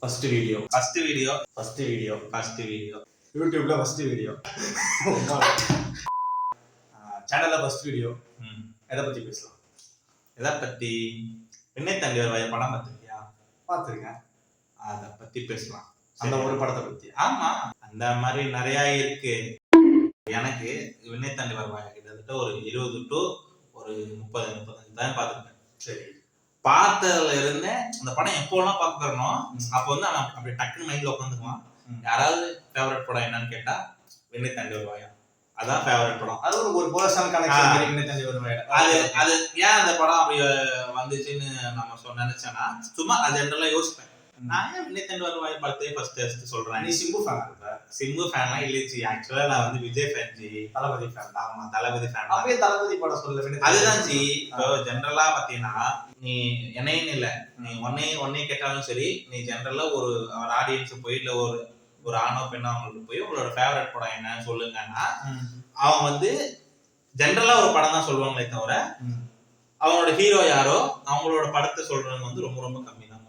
First video யூடியூப்ல first video சேனல்ல first video. எதை பத்தி பேசலாம்? எதை பத்தி? விண்ணை தாண்டி வருவாயா படம் பார்த்துருக்கியா? பார்த்துருங்க. அதை பத்தி பேசலாம். அந்த ஒரு படத்தை பத்தி. ஆமா, அந்த மாதிரி நிறைய இருக்கு. எனக்கு விண்ணை தாண்டி வருவாயா கிட்டத்தட்ட ஒரு 20 to ஒரு 30-35 தான் பார்த்துருக்கேன். சரி, பார்த்ததுல இருந்து அந்த படம் எப்போலாம் பார்க்கறனோ அப்போ வந்து அவன் அப்படி டக்குன்னு மைண்ட்ல உட்காந்துக்குவான். யாராவது ஃபேவரட் படம் என்னன்னு கேட்டா விண்ணை தாண்டி வருவாயா, அதான் ஃபேவரட் படம். அது ஒரு பர்சனல் கனெக்ஷன். விண்ணை தாண்டி வருவாயா அது ஏன் அந்த படம் அப்படி வந்துச்சுன்னு நம்ம நினைச்சேன்னா, சும்மா அது ஜென்ரலா யோசிப்பேன். நான் ஏன் விண்ணை தாண்டி வருவாயா படத்தை ஃபர்ஸ்ட் சொல்றேன். நீ சிம்பு ஃபேன் இருக்க? சிம்பு ஃபேன்லாம் இல்லைச்சு. ஆக்சுவலா நான் வந்து விஜய் ஃபேன் ஜி. தளபதி ஃபேன். ஆமா, தளபதி ஃபேன். அப்படியே தளபதி படம் சொல்ல. அதுதான் ஜி. இப்போ ஜென்ரலா பாத்தீங்கன்னா, நீ என்னையும் இல்ல, நீ ஒன்னே கேட்டாலும் சரி, நீ ஜென்ரலா ஒரு ஆடியன்ஸ் போய் இல்ல ஒரு ஆணோ பெண்ணோ அவங்களுக்கு போய் உங்களோட ஃபேவரட் படம் என்னன்னு சொல்லுங்கன்னா, அவங்க வந்து ஜென்ரலா ஒரு படம் தான் சொல்லுவாங்களே தவிர அவங்களோட ஹீரோ யாரோ அவங்களோட படத்தை சொல்றவங்க வந்து ரொம்ப ரொம்ப கம்மி தான்.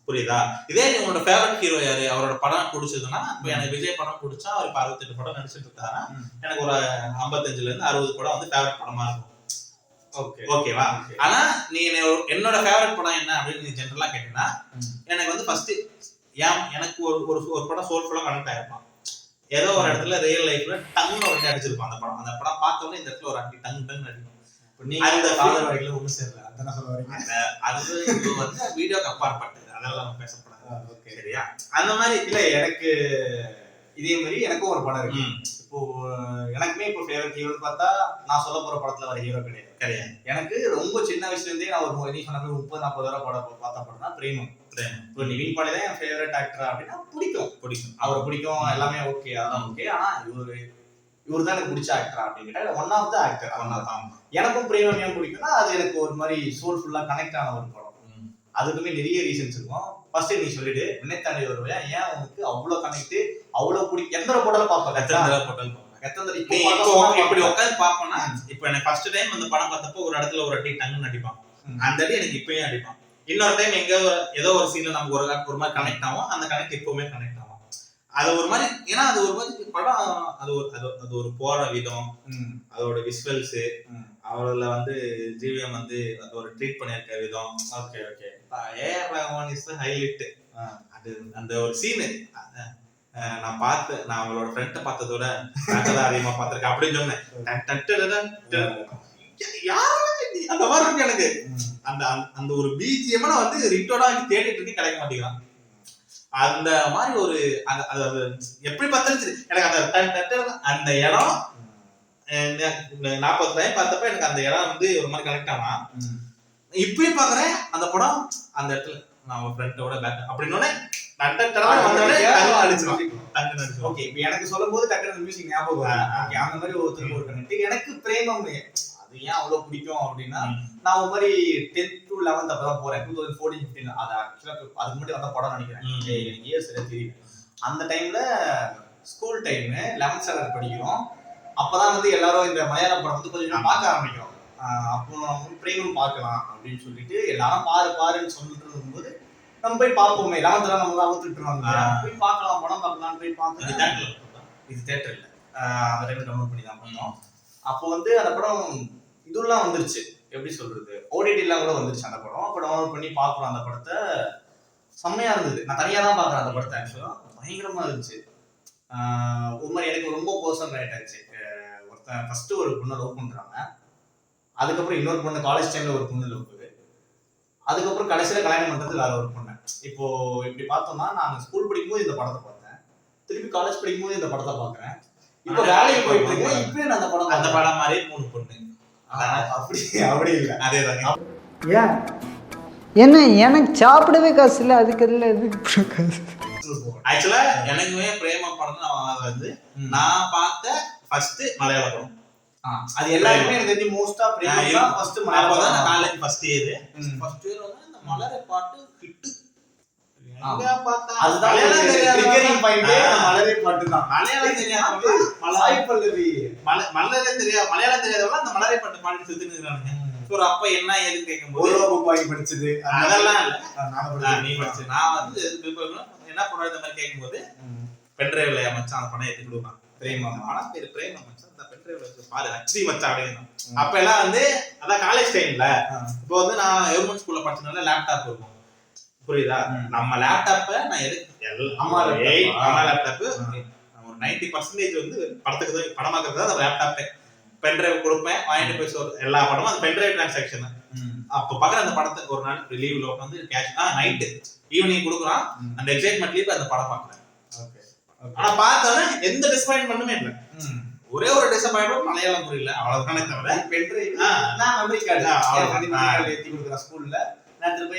புரியுதா? இதே உங்களோட ஃபேவரட் ஹீரோ யாரு, அவரோட படம் பிடிச்சதுன்னா, இப்போ எனக்கு விஜய் படம் பிடிச்சா அவர் 68 படம் நடிச்சிட்டு இருக்காருன்னா, எனக்கு ஒரு 55 இருந்து 60 படம் வந்து ஃபேவரட் படமா இருக்கும். ஓகேவா? ஆனா நீ என்னோட ஃபேவரட் படம் என்ன அப்படின்னு நீ ஜென்ரலா கேட்டீங்கன்னா, எனக்கு வந்து ஃபர்ஸ்ட் எனக்கு ஒரு படம் சோல்ஃபுல்லா கனெக்ட் ஆயிருப்பான். ஏதோ ஒரு இடத்துல ரியல் லைஃப்ல டங்னு ஒரு அடிச்சிருப்பான். அந்த படம் பார்த்த உடனே இந்த இடத்துல ஒரு அடி டங் அடிக்கும். அந்த காதல் வரைக்கும் ஒண்ணு சேரல. அதான் சொல்ல வரீங்க. அது இது வந்து வீடியோக்கு அப்பாற்பட்டது, அதெல்லாம் நம்ம பேசப்படாது. சரியா? அந்த மாதிரி இல்ல. எனக்கு இதே மாதிரி எனக்கும் ஒரு படம் இருக்கு. இப்போ எனக்குமே இப்போ ஃபேவரட் ஹீரோன்னு பார்த்தா நான் சொல்ல போற படத்துல வர ஹீரோ கிடையாது. எனக்கு ரொம்ப சின்ன வயசுல இருந்தே நான் ஒரு நீ சொன்ன 30-40 தடவை படம் பார்த்த படம் தான் பிரேமம். இப்போ நிவின் பாடி தான் என் ஃபேவரட் ஆக்டர் அப்படின்னா பிடிக்கும். அவரை பிடிக்கும், எல்லாமே ஓகே, அதான் ஓகே. ஆனா இவர் தான் எனக்கு பிடிச்ச ஆக்டர் அப்படின்னு கேட்டா ஒன் ஆஃப் த ஆக்டர். எனக்கும் பிரேமம் ஏன் பிடிக்கும்னா, அது எனக்கு ஒரு மாதிரி சோல்ஃபுல்லா கனெக்ட் ஆன ஒரு படம். அதுக்குமே நிறைய ரீசன்ஸ் இருக்கும். ஃபர்ஸ்ட் நீ சொல்லிடு, விண்ணை தாண்டி வருவாயா ஏன் உனக்கு அவ்வளவு கனெக்ட், அவ்வளவு பிடிக்கும்? எத்தனை போட்டாலும் பார்ப்பேன். இப்படி உட்காந்து பாப்போம்னா, இப்ப எனக்கு ஃபர்ஸ்ட் டைம் அந்த படம் பார்த்தப்போ ஒரு இடத்துல ஒரு அடி டங்குன்னு அடிப்பான். அந்த அடி எனக்கு இப்பயும் அடிப்பான். இன்னொரு டைம் எங்க ஏதோ ஒரு சீன்ல நமக்கு ஒரு மாதிரி கனெக்ட் ஆகும். அந்த கனெக்ட் எப்பவுமே கனெக்ட் ஆகும். அது ஒரு மாதிரி, ஏன்னா அது ஒரு மாதிரி படம், அது ஒரு போற விதம், அதோட விசுவல்ஸ், அவள வந்து ஜிவிஎம் வந்து அது ஒரு ட்ரீட் பண்ணிருக்க விதம். AR Rahman is highlight. அது அந்த ஒரு சீனு நான் அவளோட ஃப்ரெண்ட பார்த்ததோட அதிகமா பார்த்திருக்கேன் அப்படின்னு சொன்னேன். அந்த மாதிரி இருக்கு எனக்கு. அந்த ஒரு பிஜிஎம் நான் வந்து ரிட்டோடா தேடிட்டு இருக்கு, கிடைக்க மாட்டேங்கிறான். அந்த மாதிரி ஒரு அது எப்படி பார்த்தாலும் எனக்கு அந்த இடம் 40 டைம் பார்த்தப்ப எனக்கு அந்த இடம் வந்து ஒரு மாதிரி கனெக்ட் ஆனா, இப்பயும் பாக்குறேன் அந்த படம் அந்த இடத்துல நான் ஒரு ஃப்ரெண்டோட பேக் அப்படின்னு எனக்கு சொல்லும் போது டக்குனு மியூசிக் ஞாபகம் வரும். அந்த மாதிரி ஒருத்தருக்கு ஒரு கனெக்ட். எனக்கு பிரேமம் அது ஏன் அவ்வளவு பிடிக்கும் அப்படின்னா, நான் ஒரு மாதிரி 10th to 11th அப்பதான் போறேன். 2014-15 அது ஆக்சுவலா அதுக்கு முன்னாடி வந்த படம் நினைக்கிறேன். எனக்கு இயர்ஸ் தெரியும். அந்த டைம்ல ஸ்கூல் டைம் 11th ஸ்டாண்டர்ட் படிக்கிறோம். அப்பதான் வந்து எல்லாரும் இந்த மலையாள படம் வந்து கொஞ்சம் பார்க்க ஆரம்பிக்கிறோம். அப்போ நம்ம பிரேமம் பார்க்கலாம் அப்படின்னு சொல்லிட்டு எல்லாரும் பாருன்னு சொல்லிட்டு இருக்கும்போது நம்ம போய் பார்ப்போமே. 11th நம்ம அவுத்துட்டுருவாங்க, போய் பார்க்கலாம், படம் பார்க்கலாம் போய் பார்க்கலாம். இது தியேட்டர் இல்ல, அந்த டைம்ல டவுன்லோட் பண்ணி தான் பண்ணோம். அப்போ வந்து அந்த படம் இதெல்லாம் வந்துருச்சு, எப்படி சொல்றது, ஓடிடிலாம் கூட வந்துருச்சு அந்த படம். அப்போ டவுன்லோட் பண்ணி பார்க்குறோம் அந்த படத்தை. செம்மையா இருந்தது. நான் தனியா தான் பார்க்குறேன் அந்த படத்தை. ஆக்சுவலா பயங்கரமா இருந்துச்சு. ஒரு மாதிரி எனக்கு ரொம்ப பர்சனல் ரைட் ஆச்சு. ஒருத்தன் ஃபர்ஸ்ட் ஒரு பொண்ணை லவ் பண்றாங்க, அதுக்கப்புறம் இன்னொரு பொண்ணு காலேஜ் டைம்ல ஒரு பொண்ணு லவ் பண்ணுது, அதுக்கப்புறம் கடைசியில கல்யாணம் பண்றது வேற ஒரு பொண்ணு. இப்போ இப்படி பார்த்தோம்னா, நான் ஸ்கூல் படிக்கும்போது இந்த படத்தை பார்த்தேன், திருப்பி காலேஜ் படிக்கும்போது இந்த படத்தை பார்க்கறேன், இப்போ வேலைக்கு போயிட்டு இருக்கேன், இப்பயே நான் அந்த படம் மாதிரியே 3 பொண்ணு. அப்படி இல்லை, அதேதான். ஏன் என்ன எனக்கு சாப்பிடவே காசு இல்லை, அதுக்கு இல்லை எதுக்கு காசு? ஆக்சுவலா எனக்குமே பிரேம படம் வந்து நான் பார்த்த ஃபர்ஸ்ட் மலையாள படம். அது எல்லாருமே எனக்கு தெரிஞ்சு மோஸ்டா பிரேமம் தான் ஃபர்ஸ்ட். அப்பதான் நான் காலேஜ் ஃபர்ஸ்ட் இயர் வந்து அந்த மலரை பாட்டு ஹிட். எங்க பார்த்தா அதுதான் ட்ரிகரிங் பாயிண்ட். மலரை பாட்டு தான். மலையாளம் தெரியாம சாய் பல்லவி மலரை தெரியாது, மலையாளம் தெரியாதவங்க அந்த மலரை பாட்டு பாடி சுத்திட்டு இருக்காங்க. ஸோ அப்ப என்ன ஏதுன்னு கேட்கும்போது ஒரு புக் வாங்கி படிச்சது அதெல்லாம் இல்ல. நானும் நீ படிச்சு நான் வந்து என்ன பண்ணுவேன் இந்த மாதிரி கேட்கும்போது பென்ட்ரைவ்ல மச்சான் அந்த படம் ஏற்றி கொடுப்பான். பிரேமம் படம் பேரு பிரேமம் மச்சான் இந்த பென்ட்ரைவ்ல வச்சு பாரு ஹச்டி மச்சான் அப்படின்னு. அப்ப எல்லாம் வந்து அதான் காலேஜ் டைம்ல இப்போ வந்து நான் கவர்மெண்ட் ஸ்கூல்ல படிச்சதுனால லேப்டாப் இருக்கும். புரியுதா? நம்ம லேப்டாப்ப நான் எதுக்கு அம்மா லேப்டாப் ஒரு 90% வந்து படத்துக்கு தான் படமாக்குறது தான் அந்த லேப்டாப்பே. பென்ட்ரைவ் கொடுப்பேன் வாங்கிட்டு போய் எல்லா படமும் அந்த பென்ட்ரைவ் டிரான்சாக்ஷன். அப்ப பாக்குற அந்த படத்தை ஒரு நாள் லீவ்ல உட்காந்து கேஷ் நைட்டு ஈவினிங் கொடுக்குறான். அந்த எக்ஸைட்மெண்ட்லயே போய் அந்த படம் பாக்குறேன். ஆனா பார்த்தோன்னே எந்த டிசப்பாயின்மெண்ட்டுமே இல்லை. ஒரே ஒரு டிசப்பாயின்மெண்ட் மலையாளம் புரியல அவ்வளவுதானே தவிர பென்ட்ரைவ் நான் மெமரி கார்டு ஏற்றி கொடுக்குறேன் ஸ்கூல்ல. நான் திரும்ப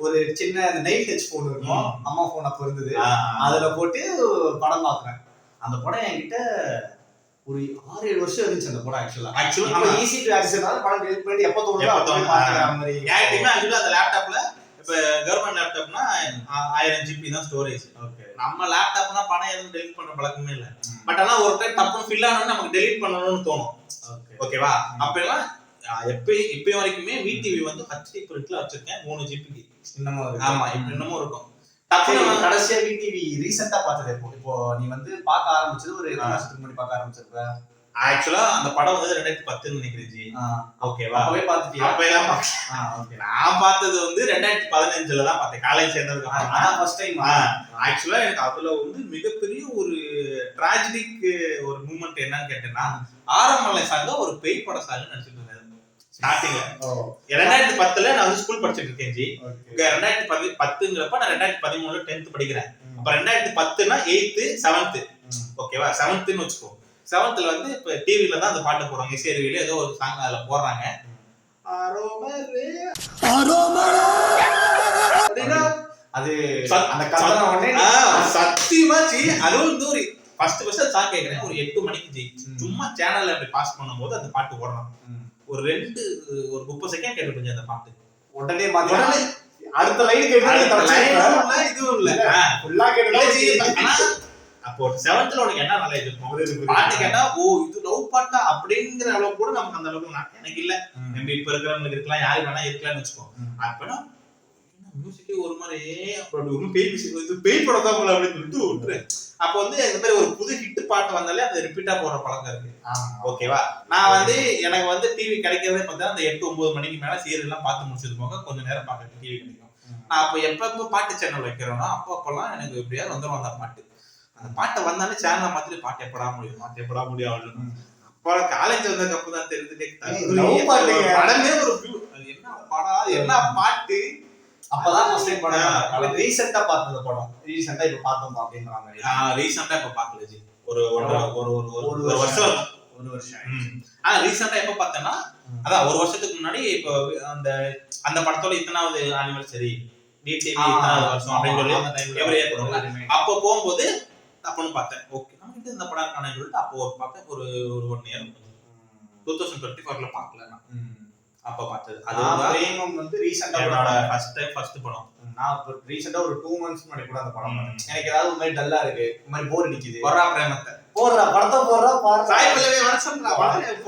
ஒரு சின்ன நைட் டச் போன் இருக்கும் அம்மா போன் அப்ப இருந்தது அதுல போட்டு படம் பாக்குறேன். அந்த படம் என்கிட்ட ஒரு 6-7 வருஷம் இருந்துச்சு அந்த படம். ஆக்சுவலா ஈஸி டு ஆக்சஸ்னால படம் டெலிட் பண்ணி எப்ப தோணுதோ அப்ப பாத்துக்கிற மாதிரி. ஏன் ஆக்சுவலா அந்த லேப்டாப்ல இப்ப கவர்மெண்ட் லேப்டாப்னா 1000 GB தான் ஸ்டோரேஜ். நம்ம லேப்டாப்னா படம் எதுவும் டெலிட் பண்ற பழக்கமே இல்ல. பட் ஆனா ஒரு டைம் டப்புன்னு ஃபில் ஆனோன்னு நமக்கு டெலிட் பண்ணணும்னு தோணும். ஓகேவா? அப்ப எல்லாம் இப்ப வரைக்குமே விடிவி வந்து ஹச்டி பிரிண்ட்ல வச்சிருக்கேன் 3 GB. இன்னமும் ஆமா இன்னமும் இருக்கும். கடைசியா விடிவி ரீசெண்டா பார்த்தது இப்போ நீ வந்து பார்க்க ஆரம்பிச்சது ஒரு 2 வருஷத்துக்கு முன்னாடி பார்க்க ஆரம்பிச்சிருக்க. ஆக்சுவலா அந்த படம் வந்து 2010 நினைக்கிறேன் ஜி. ஓகேவா? அப்பவே பாத்துட்டியா? அப்பலாம் ஓகே. நான் பார்த்தது வந்து 2015ல தான் பார்த்தேன் காலேஜ் சேர்ந்ததுக்கு அப்புறம். அதான் ஃபர்ஸ்ட் டைம். ஆக்சுவலா எனக்கு அதுல வந்து மிகப்பெரிய ஒரு ட்ராஜடிக் ஒரு மூமெண்ட் என்னன்னு கேட்டேன்னா ஆரம்பல சாங்க ஒரு பேய் பட சாங் நடிச்சிட்டு இருந்தேன் ஸ்டார்டிங்ல. 2010ல நான் வந்து ஸ்கூல் படிச்சிட்டு இருக்கேன் ஜி. 2010ங்கறப்ப நான் 2013ல 10th படிக்கிறேன். அப்ப 2010னா 8th 7th. ஓகேவா? 7th னு வெச்சுக்கோ. 7th வந்து இப்ப டிவில தான் அந்த பாட்டு போடுறாங்க. இசையருவியில ஏதோ ஒரு சாங் அதுல போடுறாங்க. ஆரோமரே ஆரோமரே அப்படினா அது அந்த கதன உடனே சத்தியமா ஜி அது வந்து ஒரு ஃபர்ஸ்ட் சாங் கேக்குறேன் ஒரு 8 மணிக்கு ஜி. சும்மா சேனல்ல அப்படி பாஸ் பண்ணும்போது அந்த பாட்டு ஓடுறான். ஒரு 30 செகண்ட் கேட்டு போய் அந்த பாட்டு உடனே உடனே அடுத்த லைன் கேட்டா இதுவும் இல்ல ஃபுல்லா கேட்டா. அப்போ 7th உனக்கு என்ன நாலேஜ் இருக்கும்? பாட்டு கேட்டா ஓ இது லவ் பாட்டா அப்படிங்கிற அளவுக்கு கூட நமக்கு அந்த அளவுக்கு எனக்கு இல்ல. நம்ம இப்ப இருக்கிறவங்களுக்கு இருக்கலாம் யாரு வேணா இருக்கலாம்னு வச்சுக்கோ. அப்பனா மியூசிக்கே ஒரு மாதிரி அப்படி ஒரு பேய் மியூசிக் இது பேய் படம் தான் போல அப்படின்னு சொல்லிட்டு விட்டுறேன். அப்போ வந்து இந்த மாதிரி ஒரு புது ஹிட் பாட்டு வந்தாலே அது ரிப்பீட்டா போடுற பழக்கம் இருக்கு. ஓகேவா? நான் வந்து எனக்கு வந்து டிவி கிடைக்கிறதே பார்த்தா அந்த 8-9 மணிக்கு மேல சீரியல் எல்லாம் பார்த்து முடிச்சது போக கொஞ்சம் நேரம் பார்க்க டிவி கிடைக்கும். நான் அப்போ எப்ப பாட்டு சேனல் வைக்கிறோம்னா அப்பெல்லாம் எனக்கு எப்படியாவது வந்துடும் அந்த பாட்டு. அந்த பாட்டை வந்தாலே சேனலை மாத்திரி பாட்டு எப்படா முடியும் அப்ப காலேஜ் வந்ததுக்கு அப்புறம் தான் தெரிஞ்சுட்டே படமே ஒரு என்ன படம் என்ன பாட்டு. அப்பதான் ஃபர்ஸ்ட் டைம் படம் ரீசெண்டா பார்த்தது படம். ரீசெண்டா இப்ப பார்த்தோம் அப்படின்றாங்க. ரீசெண்டா இப்ப பார்க்கல ஜி. ஒரு வருஷம் ரீசெண்டா எப்ப பார்த்தேன்னா அதான் ஒரு வருஷத்துக்கு முன்னாடி இப்போ அந்த படத்தோட இத்தனாவது ஆனிவர்சரி டிடிவி இத்தனாவது வருஷம் அப்படின்னு சொல்லி அப்போ போகும்போது அப்பன்னு பார்த்தேன். ஓகே நமக்கு இந்த படம் இருக்கானு சொல்லிட்டு அப்போ பார்த்தேன். ஒரு 1 இயர் 2024ல பார்க்கல நான். அப்ப பார்த்தது அது பிரேமம் வந்து ரீசெண்டா என்னோட ஃபர்ஸ்ட் படம். நான் இப்ப ரீசெண்டா ஒரு 2 months முன்னாடி கூட அந்த படம் பார்த்தேன். எனக்கு ஏதாவது ஒரு மாதிரி டல்லா இருக்கு ஒரு மாதிரி போர் அடிக்குது. வரா பிரேமத்தை போடுறா படத்தை போடுறா பாரு சாய்பல்லவே வர சொல்றா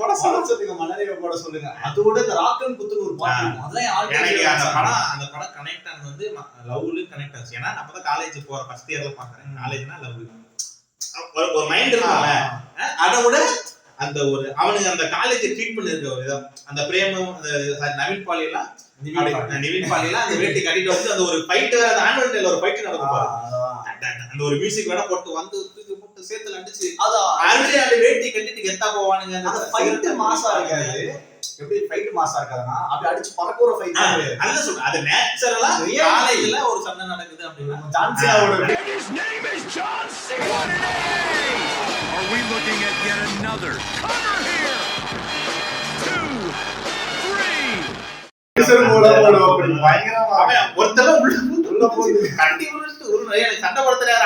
போட சொல்லுங்க மலரே போட சொல்லுங்க. அதோட இந்த ராக்கன் குத்துன்னு ஒரு பாட்டு இருக்கும். அதான் எனக்கு அந்த படம் கனெக்ட் ஆனது வந்து லவ்ல கனெக்ட் ஆச்சு. ஏன்னா அப்பதான் காலேஜ் போற ஃபர்ஸ்ட் இயர்ல பாக்குறேன். காலேஜ்னா லவ் ஒரு மைண்ட் இருக்கும்ல அதை விட அந்த ஒரு அவனுக்கு அந்த காலேஜ் ட்ரீட் பண்ணிருக்க ஒரு விதம் அந்த பிரேமம் நவீன் பாலி எல்லாம் அந்த வேட்டி கட்டிட்டு வந்து அந்த ஒரு ஃபைட் அந்த ஆனுவல் டேல ஒரு ஃபைட் நடக்கும். அந்த ஒரு மியூசிக் வேணா போட்டு வந்து போட்டு சேத்துல அடிச்சு அந்த வேட்டி கட்டிட்டு கெத்தா போவானுங்க. அந்த ஃபைட் மாசா இருக்காது. எப்படி ஃபைட் மாசா இருக்காதுன்னா அப்படி அடிச்சு பறக்க ஒரு ஃபைட் அதுதான் சொல்றேன். அது நேச்சுரலா காலேஜ்ல ஒரு சண்டை நடக்குது அப்படின்னா ஜான்சியாவோட John Cena. Are we looking at yet another cover here? 2, 3. பயங்கரமா ஒருத்தர உள்ள போட்டு கட்டி ஒரு சண்டை படுத்துறாரு.